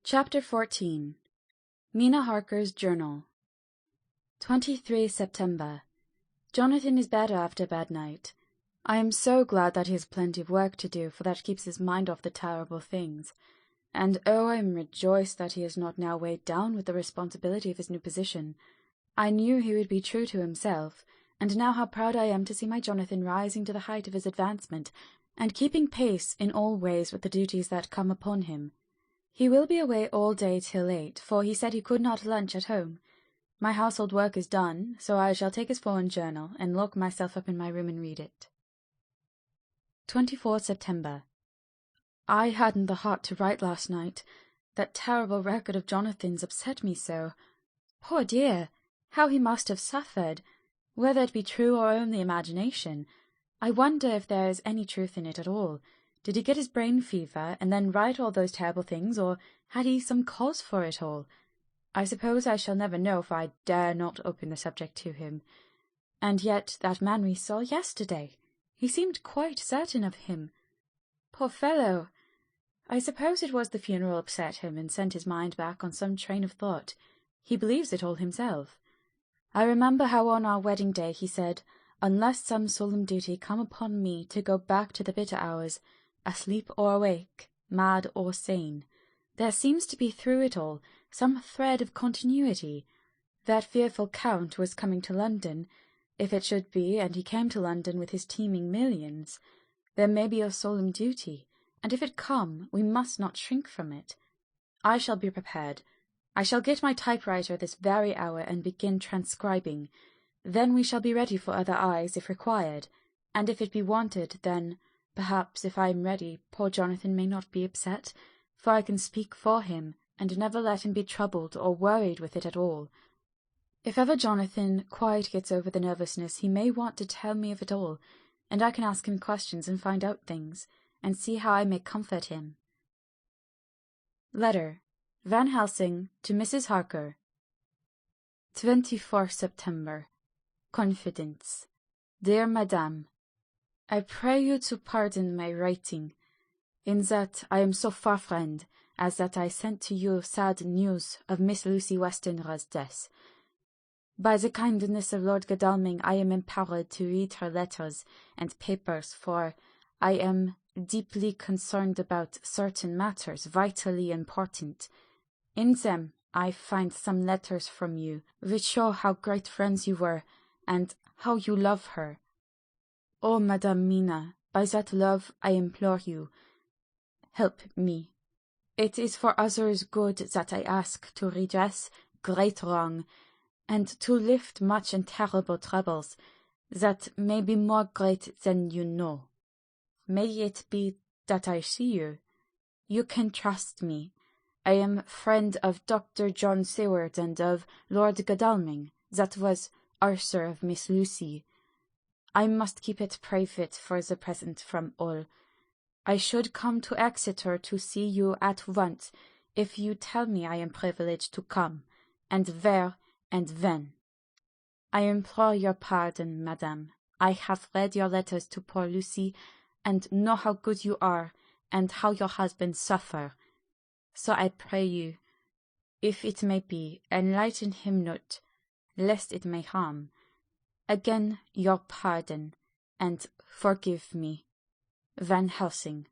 Chapter 14. Mina Harker's Journal. 23 September. Jonathan is better after a bad night. I am so glad that he has plenty of work to do, for that keeps his mind off the terrible things. And oh, I am rejoiced that he is not now weighed down with the responsibility of his new position. I knew he would be true to himself, and now how proud I am to see my Jonathan rising to the height of his advancement, and keeping pace in all ways with the duties that come upon him. He will be away all day till late, for he said he could not lunch at home. My household work is done, so I shall take his foreign journal, and lock myself up in my room and read it. 24 September. I hadn't the heart to write last night. That terrible record of Jonathan's upset me so. Poor dear! How he must have suffered! Whether it be true or only imagination, I wonder if there is any truth in it at all. Did he get his brain fever, and then write all those terrible things, or had he some cause for it all? I suppose I shall never know, for I dare not open the subject to him. And yet that man we saw yesterday, he seemed quite certain of him. Poor fellow! I suppose it was the funeral upset him and sent his mind back on some train of thought. He believes it all himself. I remember how on our wedding day he said, "Unless some solemn duty come upon me to go back to the bitter hours, asleep or awake, mad or sane, there seems to be through it all some thread of continuity. That fearful Count was coming to London, if it should be, and he came to London with his teeming millions. There may be a solemn duty, and if it come, we must not shrink from it. I shall be prepared. I shall get my typewriter this very hour and begin transcribing. Then we shall be ready for other eyes, if required, and if it be wanted, then, perhaps, if I am ready, poor Jonathan may not be upset, for I can speak for him, and never let him be troubled or worried with it at all. If ever Jonathan quite gets over the nervousness, he may want to tell me of it all, and I can ask him questions and find out things, and see how I may comfort him. Letter. Van Helsing to Mrs. Harker. 24 September. Confidence. Dear Madame, I pray you to pardon my writing, in that I am so far friend, as that I sent to you sad news of Miss Lucy Westenra's death. By the kindness of Lord Godalming I am empowered to read her letters and papers, for I am deeply concerned about certain matters vitally important. In them I find some letters from you, which show how great friends you were, and how you love her. Oh, Madame Mina, by that love I implore you, help me. It is for others' good that I ask to redress great wrong, and to lift much and terrible troubles, that may be more great than you know. May it be that I see you. You can trust me. I am friend of Dr. John Seward and of Lord Godalming, that was Arthur of Miss Lucy. I must keep it private for the present from all. I should come to Exeter to see you at once, if you tell me I am privileged to come, and where and when. I implore your pardon, madame. I have read your letters to poor Lucy, and know how good you are, and how your husband suffer. So I pray you, if it may be, enlighten him not, lest it may harm. Again your pardon, and forgive me. Van Helsing.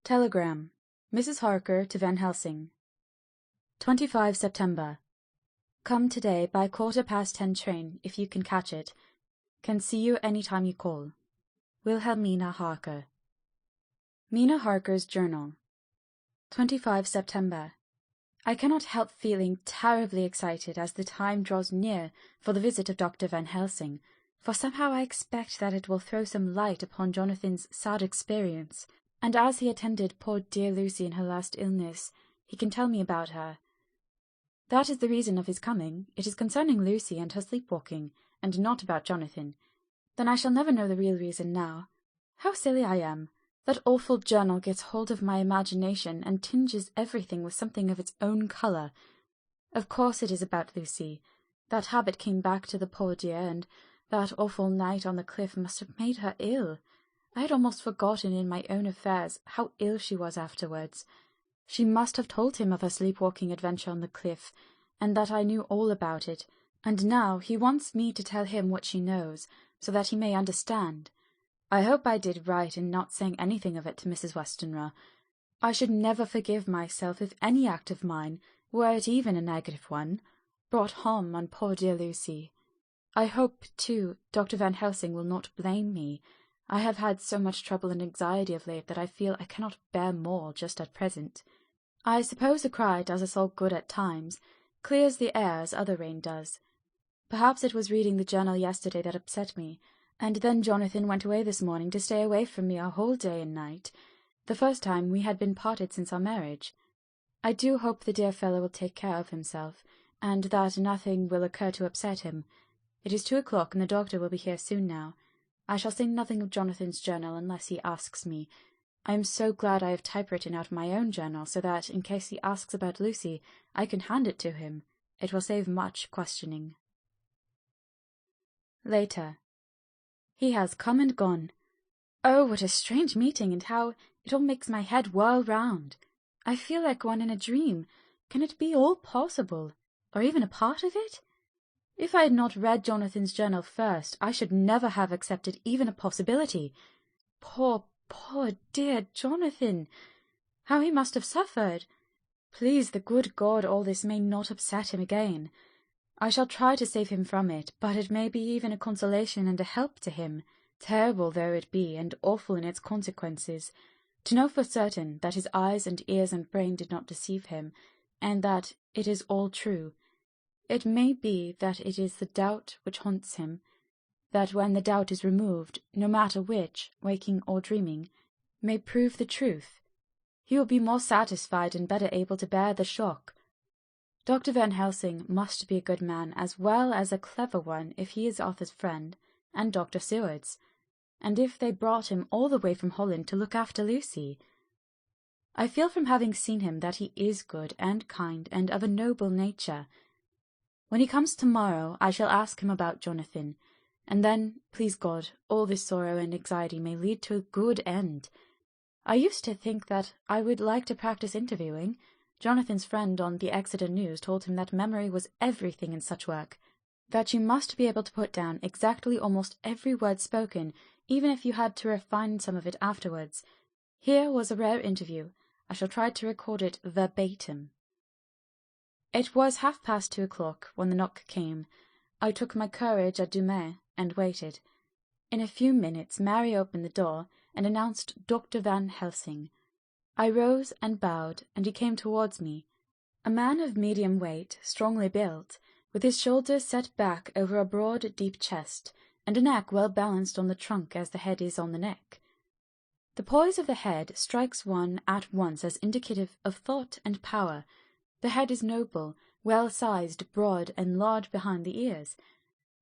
Telegram. Mrs. Harker to Van Helsing. 25 September. Come today by 10:15 train, if you can catch it. Can see you any time you call. Wilhelmina Harker. Mina Harker's Journal. 25 September. I cannot help feeling terribly excited as the time draws near for the visit of Dr. Van Helsing, for somehow I expect that it will throw some light upon Jonathan's sad experience, and as he attended poor dear Lucy in her last illness, he can tell me about her. That is the reason of his coming. It is concerning Lucy and her sleepwalking, and not about Jonathan. Then I shall never know the real reason now. How silly I am! That awful journal gets hold of my imagination and tinges everything with something of its own colour. Of course it is about Lucy. That habit came back to the poor dear, and that awful night on the cliff must have made her ill. I had almost forgotten in my own affairs how ill she was afterwards. She must have told him of her sleepwalking adventure on the cliff, and that I knew all about it, and now he wants me to tell him what she knows, so that he may understand. I hope I did right in not saying anything of it to Mrs. Westenra. I should never forgive myself if any act of mine, were it even a negative one, brought harm on poor dear Lucy. I hope, too, Dr. Van Helsing will not blame me. I have had so much trouble and anxiety of late that I feel I cannot bear more just at present. I suppose a cry does us all good at times, clears the air as other rain does. Perhaps it was reading the journal yesterday that upset me, and then Jonathan went away this morning to stay away from me a whole day and night, the first time we had been parted since our marriage. I do hope the dear fellow will take care of himself, and that nothing will occur to upset him. It is 2 o'clock, and the doctor will be here soon now. I shall say nothing of Jonathan's journal unless he asks me. I am so glad I have typewritten out my own journal, so that, in case he asks about Lucy, I can hand it to him. It will save much questioning. Later. He has come and gone. Oh, what a strange meeting, and how it all makes my head whirl round. I feel like one in a dream. Can it be all possible, or even a part of it? If I had not read Jonathan's journal first, I should never have accepted even a possibility. Poor, poor dear Jonathan! How he must have suffered! Please the good God all this may not upset him again. I shall try to save him from it, but it may be even a consolation and a help to him, terrible though it be, and awful in its consequences, to know for certain that his eyes and ears and brain did not deceive him, and that it is all true. It may be that it is the doubt which haunts him, that when the doubt is removed, no matter which, waking or dreaming, may prove the truth, he will be more satisfied and better able to bear the shock. Dr. Van Helsing must be a good man as well as a clever one if he is Arthur's friend, and Dr. Seward's, and if they brought him all the way from Holland to look after Lucy. I feel from having seen him that he is good and kind and of a noble nature. When he comes tomorrow, I shall ask him about Jonathan, and then, please God, all this sorrow and anxiety may lead to a good end. I used to think that I would like to practice interviewing. Jonathan's friend on the Exeter News told him that memory was everything in such work, that you must be able to put down exactly almost every word spoken, even if you had to refine some of it afterwards. Here was a rare interview. I shall try to record it verbatim. It was 2:30 when the knock came. I took my courage à deux mains and waited. In a few minutes Mary opened the door and announced Dr. Van Helsing. I rose and bowed, and he came towards me. A man of medium weight, strongly built, with his shoulders set back over a broad, deep chest, and a neck well balanced on the trunk as the head is on the neck. The poise of the head strikes one at once as indicative of thought and power. The head is noble, well-sized, broad, and large behind the ears.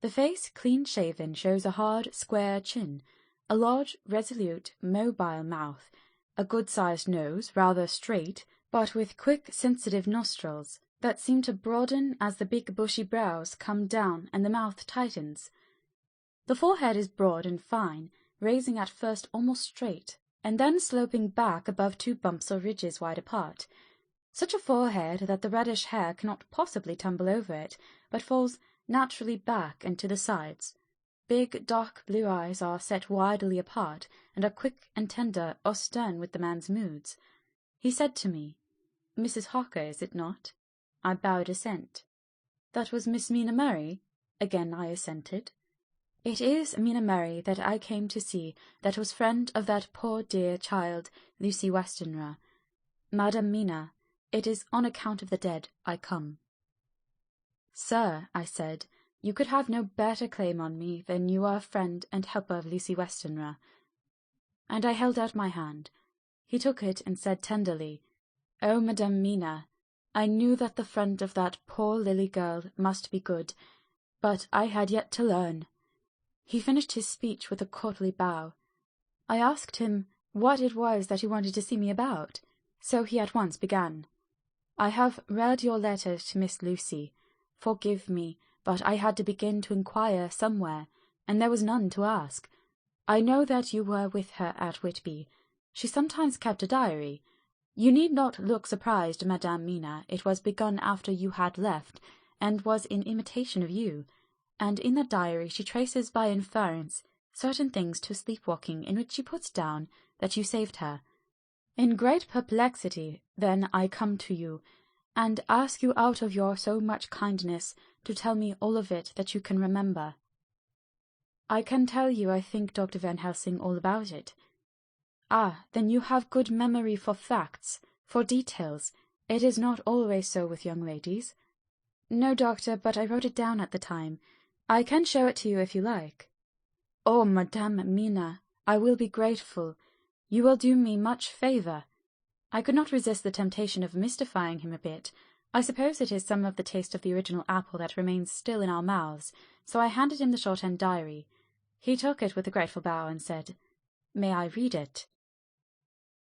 The face, clean-shaven, shows a hard, square chin, a large, resolute, mobile mouth, a good-sized nose, rather straight, but with quick, sensitive nostrils, that seem to broaden as the big bushy brows come down and the mouth tightens. The forehead is broad and fine, raising at first almost straight, and then sloping back above 2 bumps or ridges wide apart. Such a forehead that the reddish hair cannot possibly tumble over it, but falls naturally back and to the sides. Big, dark blue eyes are set widely apart, and are quick and tender or stern with the man's moods. He said to me, "Mrs. Harker, is it not?" I bowed assent. "That was Miss Mina Murray?" Again I assented. "It is Mina Murray that I came to see, that was friend of that poor dear child, Lucy Westenra. Madam Mina, it is on account of the dead I come." "Sir," I said, "you could have no better claim on me than you are a friend and helper of Lucy Westenra." And I held out my hand. He took it and said tenderly, "Oh, Madam Mina, I knew that the friend of that poor Lily girl must be good, but I had yet to learn." He finished his speech with a courtly bow. I asked him what it was that he wanted to see me about, so he at once began. "I have read your letter to Miss Lucy. Forgive me, but I had to begin to inquire somewhere, and there was none to ask. I know that you were with her at Whitby. She sometimes kept a diary. You need not look surprised, Madame Mina. It was begun after you had left, and was in imitation of you. And in that diary she traces by inference certain things to sleepwalking, in which she puts down that you saved her. In great perplexity, then, I come to you, and ask you out of your so much kindness to tell me all of it that you can remember. I can tell you, I think, Dr. Van Helsing, all about it. Ah, then you have good memory for facts, for details. It is not always so with young ladies. No, doctor, but I wrote it down at the time. I can show it to you if you like. Oh, Madame Mina, I will be grateful. You will do me much favour. I could not resist the temptation of mystifying him a bit. I suppose it is some of the taste of the original apple that remains still in our mouths, so I handed him the shorthand diary. He took it with a grateful bow and said, "May I read it?"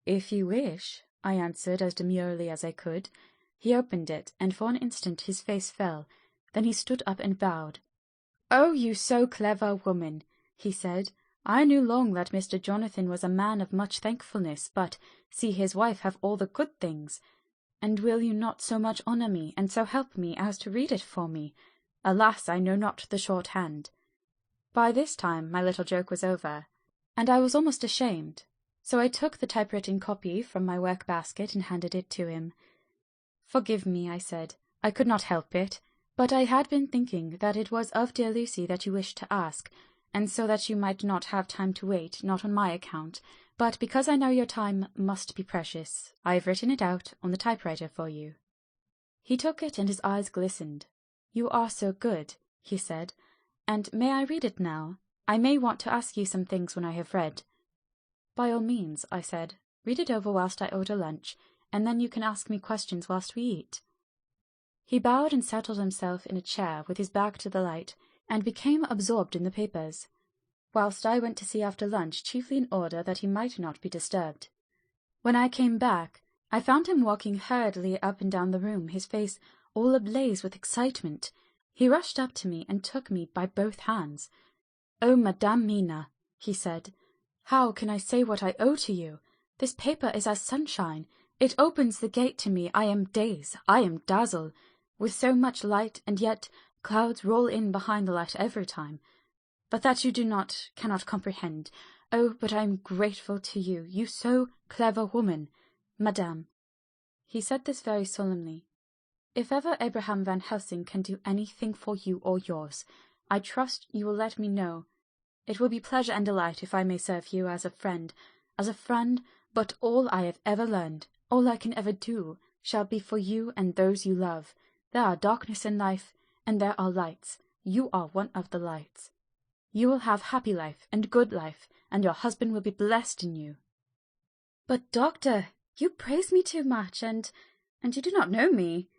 "If you wish," I answered as demurely as I could. He opened it, and for an instant his face fell. Then he stood up and bowed. "Oh, you so clever woman," he said. "I knew long that Mr. Jonathan was a man of much thankfulness, but see his wife have all the good things. And will you not so much honour me, and so help me, as to read it for me? Alas, I know not the shorthand." By this time my little joke was over, and I was almost ashamed, so I took the typewritten copy from my work-basket and handed it to him. "Forgive me," I said. "I could not help it, but I had been thinking that it was of dear Lucy that you wished to ask, and so that you might not have time to wait, not on my account, but because I know your time must be precious, I have written it out on the typewriter for you." He took it, and his eyes glistened. "You are so good," he said. "And may I read it now? I may want to ask you some things when I have read." "By all means," I said. "Read it over whilst I order lunch, and then you can ask me questions whilst we eat." He bowed and settled himself in a chair with his back to the light, and became absorbed in the papers, whilst I went to see after lunch, chiefly in order that he might not be disturbed. When I came back, I found him walking hurriedly up and down the room, his face all ablaze with excitement. He rushed up to me and took me by both hands. "Oh, Madame Mina," he said, "how can I say what I owe to you? This paper is as sunshine. It opens the gate to me. I am dazed, I am dazzled, with so much light, and yet clouds roll in behind the light every time. But that you cannot comprehend. Oh, but I am grateful to you, you so clever woman. Madame," he said this very solemnly, "if ever Abraham Van Helsing can do anything for you or yours, I trust you will let me know. It will be pleasure and delight if I may serve you as a friend, but all I have ever learned, all I can ever do, shall be for you and those you love. There are darkness in life, and there are lights. You are one of the lights. You will have happy life and good life, and your husband will be blessed in you." "But, doctor, you praise me too much, and you do not know me."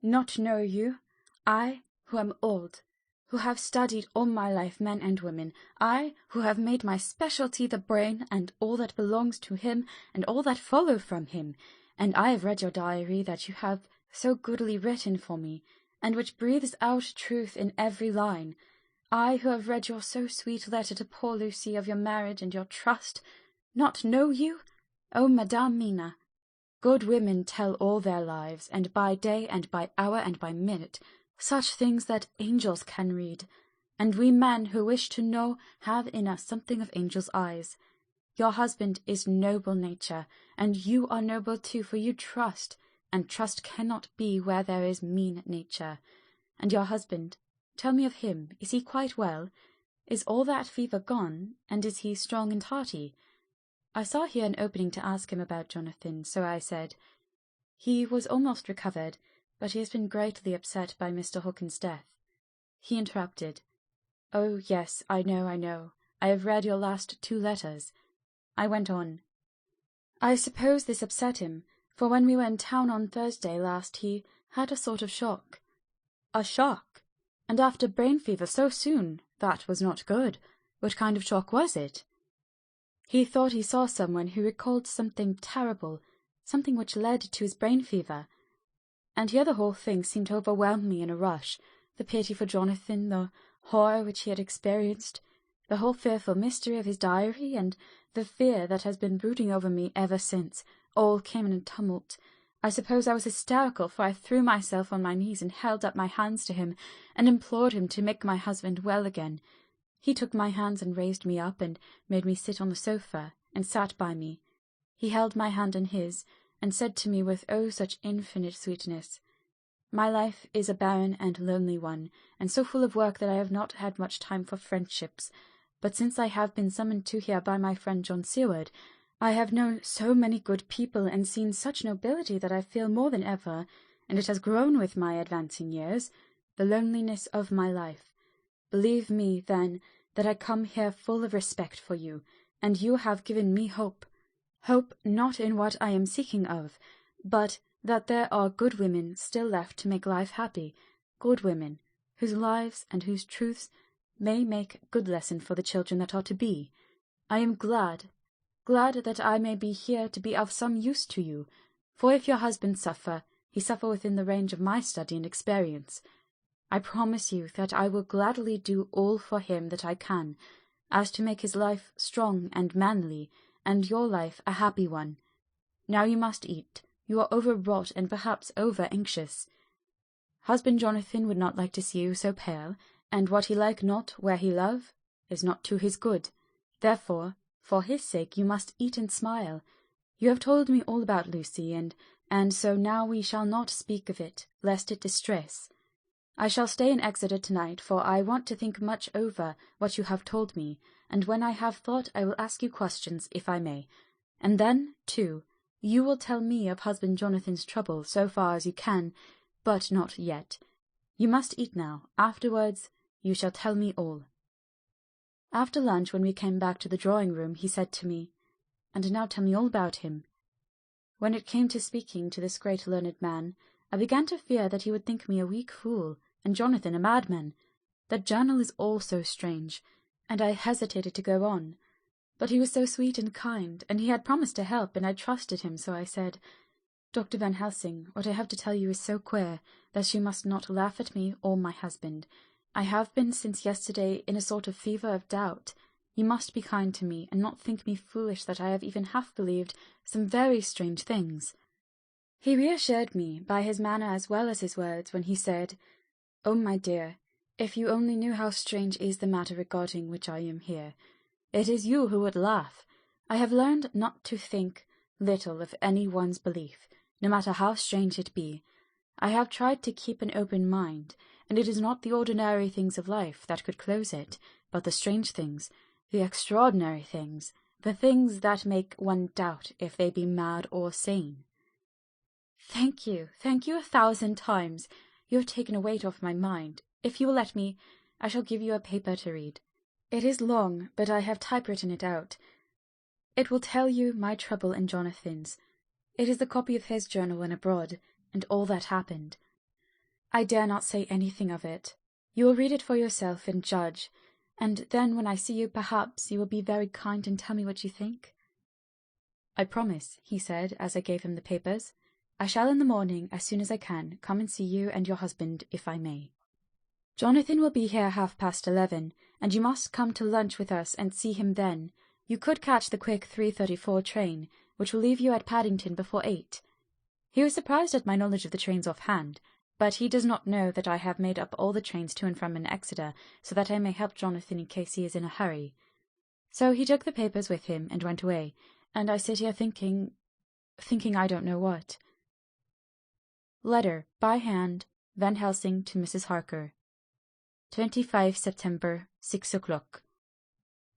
"Not know you? I, who am old, who have studied all my life men and women, I, who have made my specialty the brain and all that belongs to him and all that follow from him, and I have read your diary that you have so goodly written for me, and which breathes out truth in every line. I, who have read your so sweet letter to poor Lucy of your marriage and your trust, not know you? Oh, Madame Mina, good women tell all their lives, and by day and by hour and by minute, such things that angels can read, and we men who wish to know have in us something of angels' eyes. Your husband is noble nature, and you are noble too, for you trust, and trust cannot be where there is mean nature. And your husband, tell me of him. Is he quite well? Is all that fever gone, and is he strong and hearty?" I saw here an opening to ask him about Jonathan, so I said, "He was almost recovered, but he has been greatly upset by Mr. Hawkins's death." He interrupted. "Oh, yes, I know. I have read your last 2 letters. I went on. "I suppose this upset him, for when we were in town on Thursday last he had a sort of shock." "A shock? And after brain fever so soon? That was not good. What kind of shock was it?" "He thought he saw someone who recalled something terrible, something which led to his brain fever. And here the whole thing seemed to overwhelm me in a rush, the pity for Jonathan, the horror which he had experienced, the whole fearful mystery of his diary, and the fear that has been brooding over me ever since. All came in a tumult. I suppose I was hysterical, for I threw myself on my knees and held up my hands to him, and implored him to make my husband well again. He took my hands and raised me up, and made me sit on the sofa, and sat by me. He held my hand in his, and said to me with oh such infinite sweetness, "My life is a barren and lonely one, and so full of work that I have not had much time for friendships. But since I have been summoned to here by my friend John Seward, I have known so many good people and seen such nobility that I feel more than ever, and it has grown with my advancing years, the loneliness of my life. Believe me, then, that I come here full of respect for you, and you have given me hope. Hope not in what I am seeking of, but that there are good women still left to make life happy, good women, whose lives and whose truths may make good lesson for the children that are to be. I am glad that I may be here to be of some use to you, for if your husband suffer, he suffer within the range of my study and experience. I promise you that I will gladly do all for him that I can, as to make his life strong and manly, and your life a happy one. Now you must eat. You are overwrought and perhaps over-anxious. Husband Jonathan would not like to see you so pale, and what he like not where he love is not to his good. Therefore, for his sake you must eat and smile. You have told me all about Lucy, and so now we shall not speak of it, lest it distress. I shall stay in Exeter tonight, for I want to think much over what you have told me, and when I have thought I will ask you questions, if I may. And then, too, you will tell me of husband Jonathan's trouble so far as you can, but not yet. You must eat now. Afterwards you shall tell me all." After lunch, when we came back to the drawing-room, he said to me, "And now tell me all about him." When it came to speaking to this great learned man, I began to fear that he would think me a weak fool, and Jonathan a madman. That journal is all so strange, and I hesitated to go on. But he was so sweet and kind, and he had promised to help, and I trusted him, so I said, "Dr. Van Helsing, what I have to tell you is so queer that you must not laugh at me or my husband. I have been since yesterday in a sort of fever of doubt. You must be kind to me, and not think me foolish that I have even half believed some very strange things." He reassured me by his manner as well as his words when he said, "Oh, my dear, if you only knew how strange is the matter regarding which I am here. It is you who would laugh. I have learned not to think little of any one's belief, no matter how strange it be. I have tried to keep an open mind, and it is not the ordinary things of life that could close it, but the strange things, the extraordinary things, the things that make one doubt if they be mad or sane." Thank you 1,000 times. You have taken a weight off my mind. If you will let me, I shall give you a paper to read. It is long, but I have typewritten it out. It will tell you my trouble and Jonathan's. It is the copy of his journal when abroad, and all that happened. I dare not say anything of it. You will read it for yourself and judge, and then when I see you, perhaps you will be very kind and tell me what you think." "I promise," he said, as I gave him the papers. "I shall in the morning, as soon as I can, come and see you and your husband, if I may. Jonathan will be here 11:30, and you must come to lunch with us and see him then. You could catch the quick 3:34 train, which will leave you at Paddington before 8. He was surprised at my knowledge of the trains offhand, but he does not know that I have made up all the trains to and from in Exeter, so that I may help Jonathan in case he is in a hurry. So he took the papers with him and went away, and I sit here thinking I don't know what. Letter, by hand, Van Helsing to Mrs. Harker. 25 September, 6 o'clock.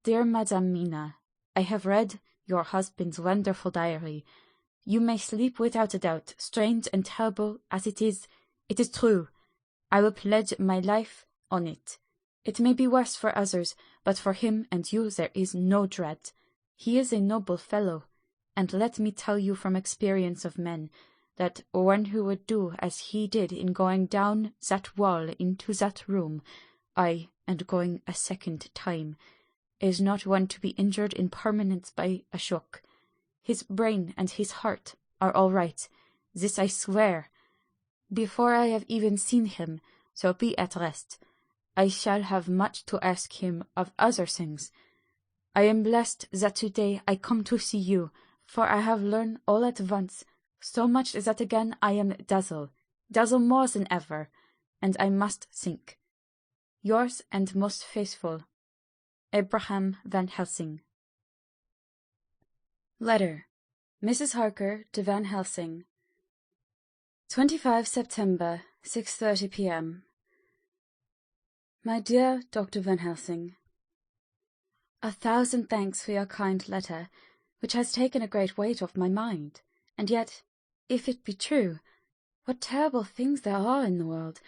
Dear Madame Mina, I have read your husband's wonderful diary. You may sleep without a doubt, strange and terrible as it is true. I will pledge my life on it. It may be worse for others, but for him and you there is no dread. He is a noble fellow, and let me tell you from experience of men, that one who would do as he did in going down that wall into that room, ay, and going a second time, is not one to be injured in permanence by a shock. His brain and his heart are all right, this I swear. Before I have even seen him, so be at rest. I shall have much to ask him of other things. I am blessed that today I come to see you, for I have learned all at once, so much that again I am dazzled more than ever, and I must sink. Yours and most faithful, Abraham Van Helsing. Letter. Mrs. Harker to Van Helsing. 25 September, 6:30 p.m. My dear Dr. Van Helsing, 1,000 thanks for your kind letter, which has taken a great weight off my mind. And yet, if it be true, what terrible things there are in the world,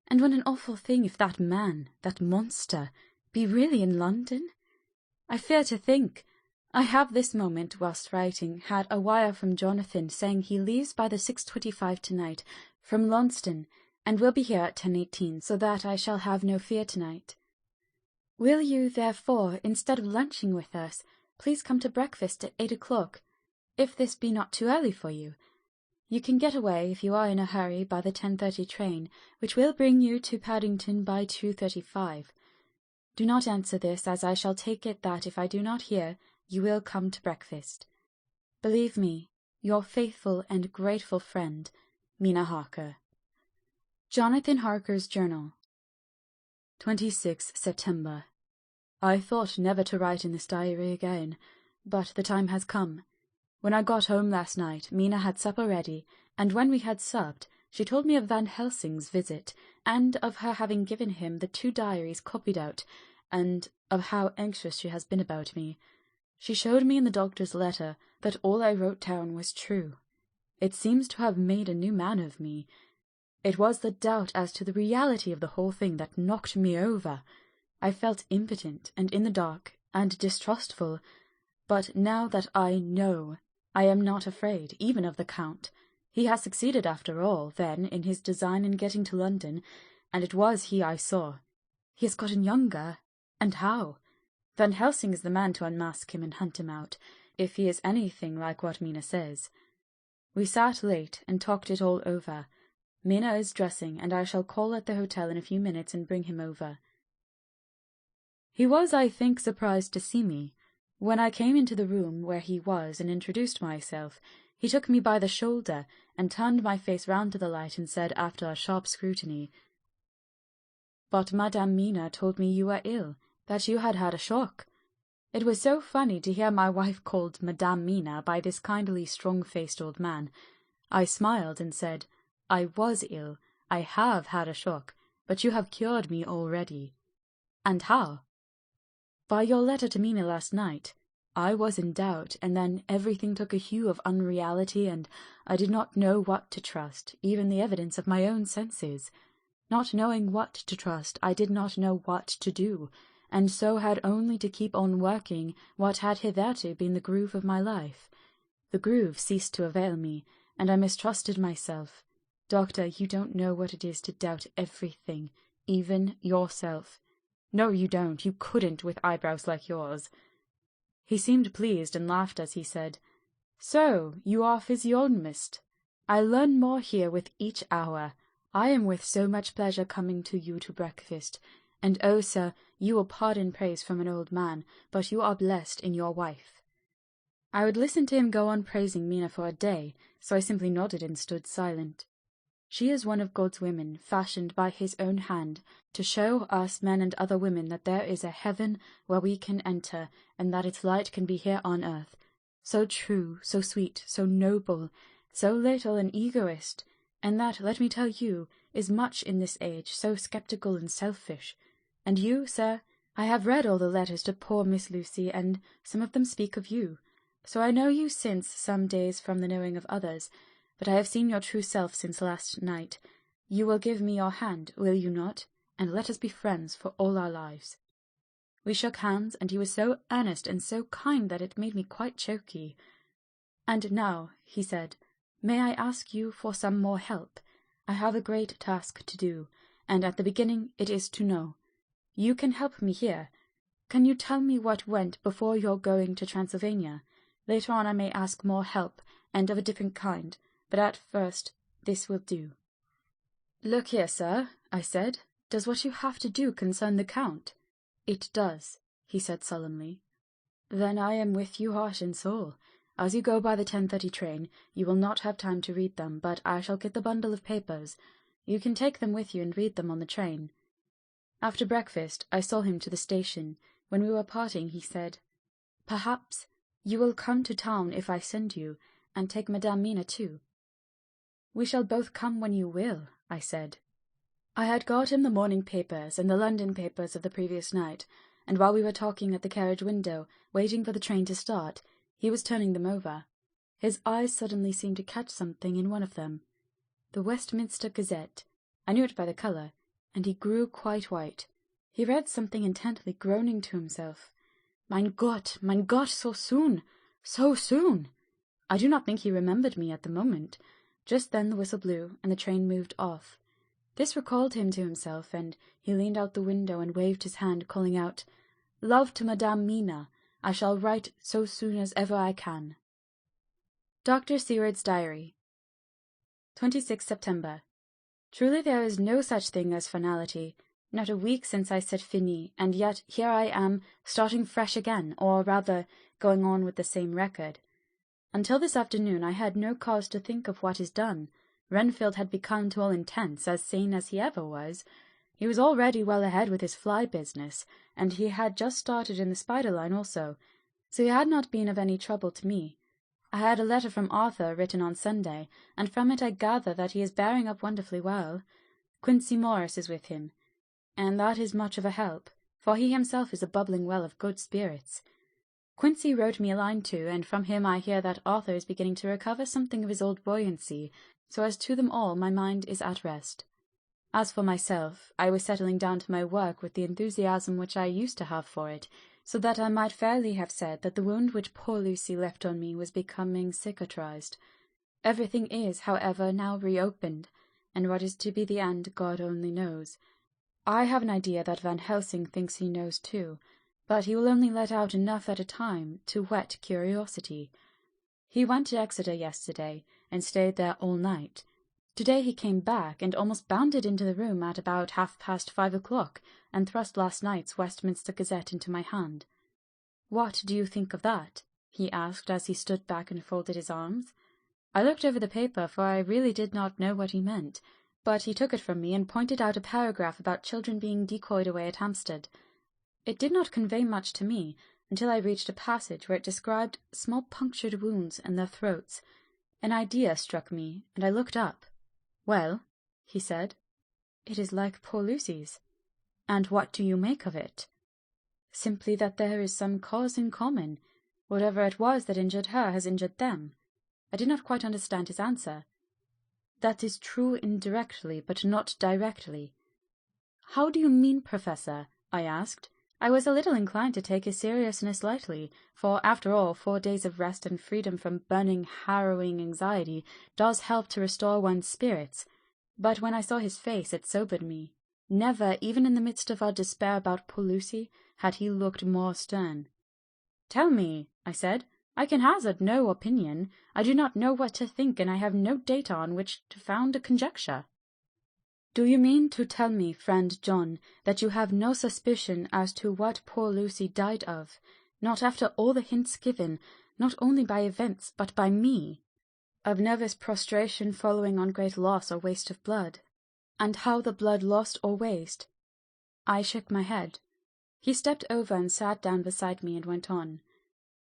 and what an awful thing if that man, that monster, be really in London. I fear to think. I have this moment, whilst writing, had a wire from Jonathan saying he leaves by the 6:25 tonight from Launceston, and will be here at 10:18, so that I shall have no fear tonight. Will you, therefore, instead of lunching with us, please come to breakfast at 8 o'clock, if this be not too early for you? You can get away, if you are in a hurry, by the 10:30 train, which will bring you to Paddington by 2:35. Do not answer this, as I shall take it that if I do not hear, you will come to breakfast. Believe me, your faithful and grateful friend, Mina Harker. Jonathan Harker's Journal. 26 September. I thought never to write in this diary again, but the time has come. When I got home last night, Mina had supper ready, and when we had supped, she told me of Van Helsing's visit, and of her having given him the 2 diaries copied out, and of how anxious she has been about me. She showed me in the doctor's letter that all I wrote down was true. It seems to have made a new man of me. It was the doubt as to the reality of the whole thing that knocked me over. I felt impotent and in the dark and distrustful, but now that I know, I am not afraid, even of the Count. He has succeeded after all, then, in his design in getting to London, and it was he I saw. He has gotten younger, and how? Van Helsing is the man to unmask him and hunt him out, if he is anything like what Mina says. We sat late and talked it all over. Mina is dressing, and I shall call at the hotel in a few minutes and bring him over. He was, I think, surprised to see me. When I came into the room where he was and introduced myself, he took me by the shoulder and turned my face round to the light and said, after a sharp scrutiny, "But Madame Mina told me you were ill, that you had had a shock." It was so funny to hear my wife called Madame Mina by this kindly, strong-faced old man. I smiled and said, "I was ill, I have had a shock, but you have cured me already." "And how?" "By your letter to Mina last night. I was in doubt, and then everything took a hue of unreality, and I did not know what to trust, even the evidence of my own senses. Not knowing what to trust, I did not know what to do, and so had only to keep on working what had hitherto been the groove of my life. The groove ceased to avail me, and I mistrusted myself. Doctor, you don't know what it is to doubt everything, even yourself. No, you don't. You couldn't with eyebrows like yours." He seemed pleased and laughed as he said, "So, you are physiognomist. I learn more here with each hour. I am with so much pleasure coming to you to breakfast. And oh, sir, you will pardon praise from an old man, but you are blessed in your wife." I would listen to him go on praising Mina for a day, so I simply nodded and stood silent. She is one of God's women, fashioned by his own hand, to show us men and other women that there is a heaven where we can enter, and that its light can be here on earth. So true, so sweet, so noble, so little an egoist, and that, let me tell you, is much in this age, so sceptical and selfish. And you, sir, I have read all the letters to poor Miss Lucy, and some of them speak of you. So I know you since some days from the knowing of others, but I have seen your true self since last night. You will give me your hand, will you not? And let us be friends for all our lives." We shook hands, and he was so earnest and so kind that it made me quite choky. "And now," he said, "may I ask you for some more help? I have a great task to do, and at the beginning it is to know. You can help me here. Can you tell me what went before your going to Transylvania? Later on I may ask more help, and of a different kind, but at first this will do." "Look here, sir," I said, "does what you have to do concern the Count?" "It does," he said solemnly. "Then I am with you heart and soul. As you go by the 10:30 train, you will not have time to read them, but I shall get the bundle of papers. You can take them with you and read them on the train." After breakfast, I saw him to the station. When we were parting, he said, "Perhaps you will come to town if I send you, and take Madame Mina too." "We shall both come when you will," I said. I had got him the morning papers and the London papers of the previous night, and while we were talking at the carriage window, waiting for the train to start, he was turning them over. His eyes suddenly seemed to catch something in one of them. The Westminster Gazette. I knew it by the colour, and he grew quite white. He read something intently, groaning to himself. Mein Gott, so soon! So soon! I do not think he remembered me at the moment. Just then the whistle blew, and the train moved off. This recalled him to himself, and he leaned out the window and waved his hand, calling out, "Love to Madame Mina. I shall write so soon as ever I can." Dr. Seward's Diary, 26 September. Truly there is no such thing as finality. Not a week since I said fini, and yet here I am, starting fresh again, or rather going on with the same record. Until this afternoon I had no cause to think of what is done. Renfield had become to all intents as sane as he ever was. He was already well ahead with his fly business, and he had just started in the spider line also, so he had not been of any trouble to me. I had a letter from Arthur written on Sunday, and from it I gather that he is bearing up wonderfully well. Quincey Morris is with him, and that is much of a help, for he himself is a bubbling well of good spirits. Quincey wrote me a line too, and from him I hear that Arthur is beginning to recover something of his old buoyancy, so as to them all my mind is at rest. As for myself, I was settling down to my work with the enthusiasm which I used to have for it, so that I might fairly have said that the wound which poor Lucy left on me was becoming cicatrized. Everything is, however, now reopened, and what is to be the end God only knows. I have an idea that Van Helsing thinks he knows too, but he will only let out enough at a time to whet curiosity. He went to Exeter yesterday, and stayed there all night. Today he came back, and almost bounded into the room at about 5:30 o'clock, and thrust last night's Westminster Gazette into my hand. "What do you think of that?" he asked as he stood back and folded his arms. I looked over the paper, for I really did not know what he meant, but he took it from me and pointed out a paragraph about children being decoyed away at Hampstead. It did not convey much to me, until I reached a passage where it described small punctured wounds in their throats. An idea struck me, and I looked up. "Well," he said, "it is like poor Lucy's." "And what do you make of it?" "Simply that there is some cause in common. Whatever it was that injured her has injured them." I did not quite understand his answer. "That is true indirectly, but not directly." "How do you mean, Professor?" I asked. I was a little inclined to take his seriousness lightly, for, after all, 4 days of rest and freedom from burning, harrowing anxiety does help to restore one's spirits. But when I saw his face, it sobered me. Never, even in the midst of our despair about poor Lucy, had he looked more stern. "Tell me," I said. "I can hazard no opinion. I do not know what to think, and I have no data on which to found a conjecture." "Do you mean to tell me, friend John, that you have no suspicion as to what poor Lucy died of, not after all the hints given, not only by events, but by me? Of nervous prostration following on great loss or waste of blood? And how the blood lost or waste?" I shook my head. He stepped over and sat down beside me and went on.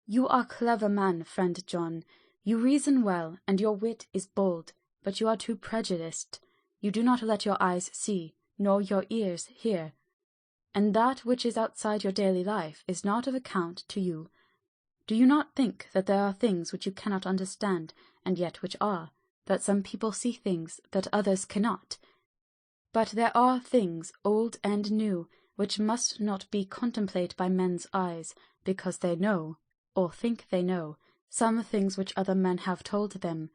"You are a clever man, friend John. You reason well, and your wit is bold, but you are too prejudiced. You do not let your eyes see, nor your ears hear. And that which is outside your daily life is not of account to you. Do you not think that there are things which you cannot understand, and yet which are, that some people see things that others cannot? But there are things, old and new, which must not be contemplated by men's eyes, because they know, or think they know, some things which other men have told them.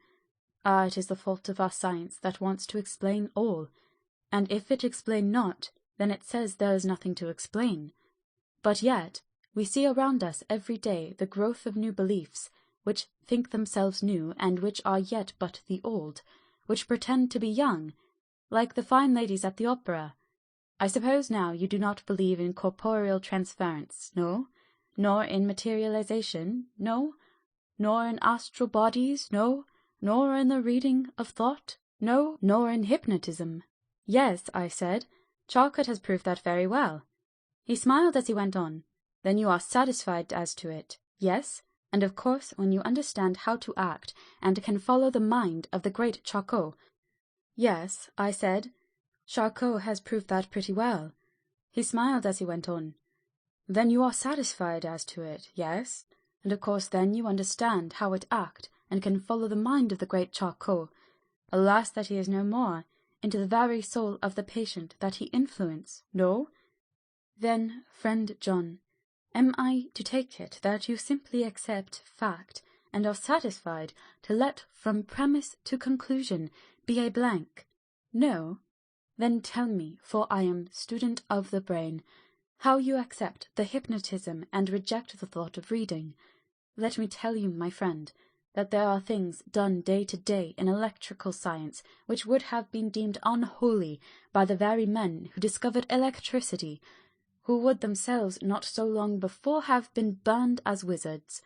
Ah, it is the fault of our science that wants to explain all, and if it explain not, then it says there is nothing to explain. But yet we see around us every day the growth of new beliefs, which think themselves new, and which are yet but the old, which pretend to be young, like the fine ladies at the opera. I suppose now you do not believe in corporeal transference, no? Nor in materialization, no? nor in astral bodies, no, nor in the reading of thought, no, nor in hypnotism. Yes, I said, Charcot has proved that very well. He smiled as he went on. Then you are satisfied as to it, yes? And of course, when you understand how to act, and can follow the mind of the great Charcot. Yes, I said, Charcot has proved that pretty well. He smiled as he went on. Then you are satisfied as to it, yes? And of course then you understand how it act, and can follow the mind of the great Charcot. Alas that he is no more, into the very soul of the patient that he influence, no? Then, friend John, am I to take it that you simply accept fact, and are satisfied to let from premise to conclusion be a blank? No? Then tell me, for I am student of the brain, how you accept the hypnotism and reject the thought of reading. Let me tell you, my friend, that there are things done day to day in electrical science which would have been deemed unholy by the very men who discovered electricity, who would themselves not so long before have been burned as wizards.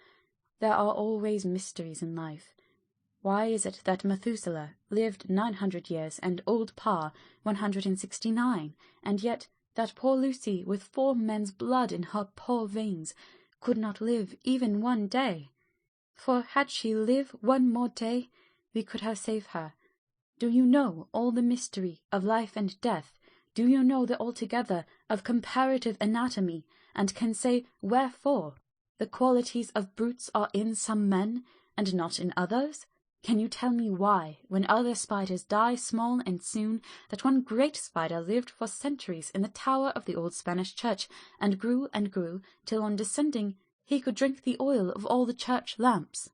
There are always mysteries in life. Why is it that Methuselah lived 900 years and old Pa 169, and yet that poor Lucy, with 4 men's blood in her poor veins, could not live even one day? For had she lived one more day, we could have saved her. Do you know all the mystery of life and death? Do you know the altogether of comparative anatomy, and can say wherefore the qualities of brutes are in some men, and not in others? Can you tell me why, when other spiders die small and soon, that one great spider lived for centuries in the tower of the old Spanish church, and grew, till on descending he could drink the oil of all the church lamps?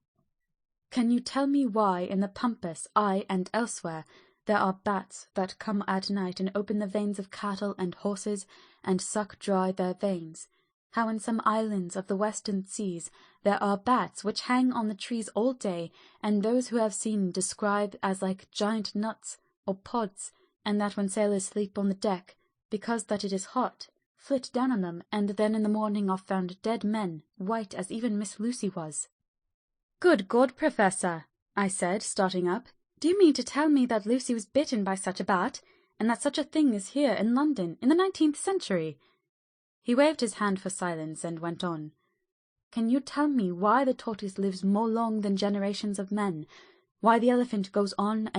Can you tell me why in the pampas, aye, and elsewhere, there are bats that come at night and open the veins of cattle and horses, and suck dry their veins? How in some islands of the western seas there are bats which hang on the trees all day, and those who have seen describe as like giant nuts or pods, and that when sailors sleep on the deck, because that it is hot, flit down on them, and then in the morning are found dead men, white as even Miss Lucy was. Good God, Professor, I said, starting up, do you mean to tell me that Lucy was bitten by such a bat, and that such a thing is here in London in the 19th century? He waved his hand for silence and went on. Can you tell me why the tortoise lives more long than generations of men, why the elephant goes on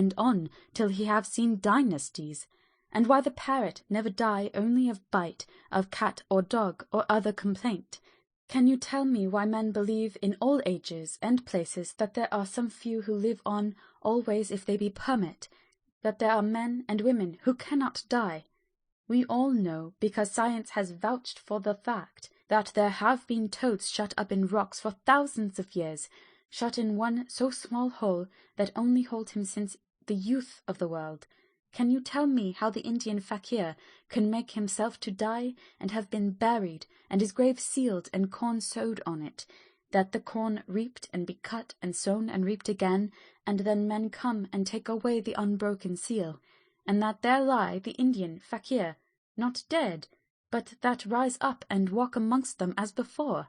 till he have seen dynasties, and why the parrot never die only of bite of cat or dog or other complaint? Can you tell me why men believe in all ages and places that there are some few who live on always if they be permit, that there are men and women who cannot die? We all know, because science has vouched for the fact, that there have been toads shut up in rocks for thousands of years, shut in one so small hole that only hold him since the youth of the world. Can you tell me how the Indian fakir can make himself to die, and have been buried, and his grave sealed and corn sowed on it, that the corn reaped and be cut and sown and reaped again, and then men come and take away the unbroken seal, and that there lie the Indian fakir, not dead, but that rise up and walk amongst them as before?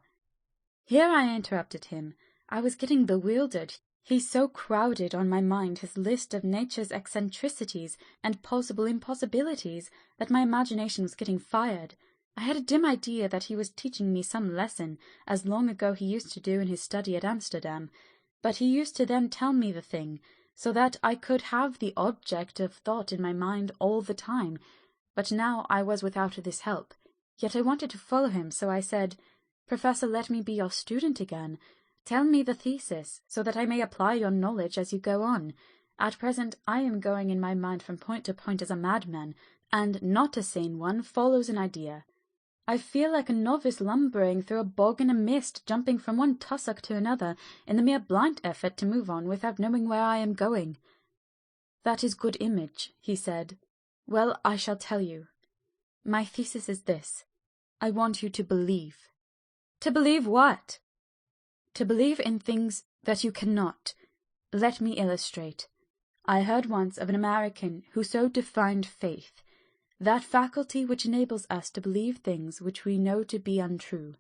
Here I interrupted him. I was getting bewildered. He so crowded on my mind his list of nature's eccentricities and possible impossibilities that my imagination was getting fired. I had a dim idea that he was teaching me some lesson, as long ago he used to do in his study at Amsterdam, but he used to then tell me the thing, so that I could have the object of thought in my mind all the time. But now I was without this help. Yet I wanted to follow him, so I said, Professor, let me be your student again. Tell me the thesis, so that I may apply your knowledge as you go on. At present I am going in my mind from point to point as a madman, and not a sane one follows an idea. I feel like a novice lumbering through a bog in a mist, jumping from one tussock to another, in the mere blind effort to move on without knowing where I am going. That is good image, he said. Well, I shall tell you. My thesis is this. I want you to believe. To believe what? To believe in things that you cannot. Let me illustrate. I heard once of an American who so defined faith, that faculty which enables us to believe things which we know to be untrue.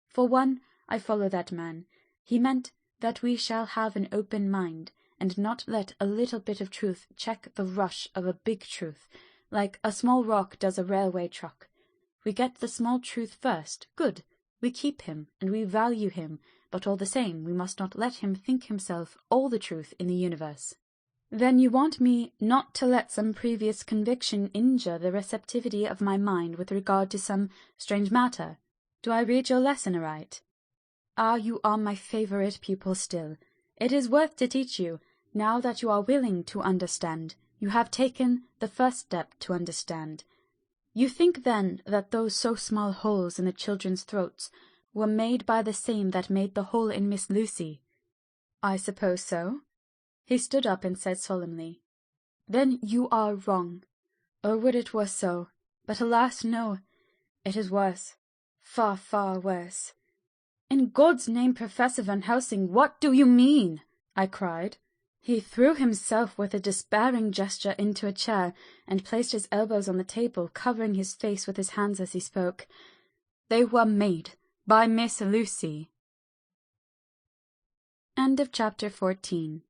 For one, I follow that man. He meant that we shall have an open mind, and not let a little bit of truth check the rush of a big truth, like a small rock does a railway truck. We get the small truth first, good. We keep him, and we value him, but all the same we must not let him think himself all the truth in the universe. Then you want me not to let some previous conviction injure the receptivity of my mind with regard to some strange matter. Do I read your lesson aright? Ah, you are my favourite pupil still. It is worth to teach you, now that you are willing to understand. You have taken the first step to understand. You think, then, that those so small holes in the children's throats were made by the same that made the hole in Miss Lucy? I suppose so. He stood up and said solemnly, Then you are wrong. Oh, would it were so! But alas, no! It is worse. Far, far worse. In God's name, Professor Van Helsing, what do you mean? I cried. He threw himself with a despairing gesture into a chair, and placed his elbows on the table, covering his face with his hands as he spoke. They were made by Miss Lucy. End of chapter 14.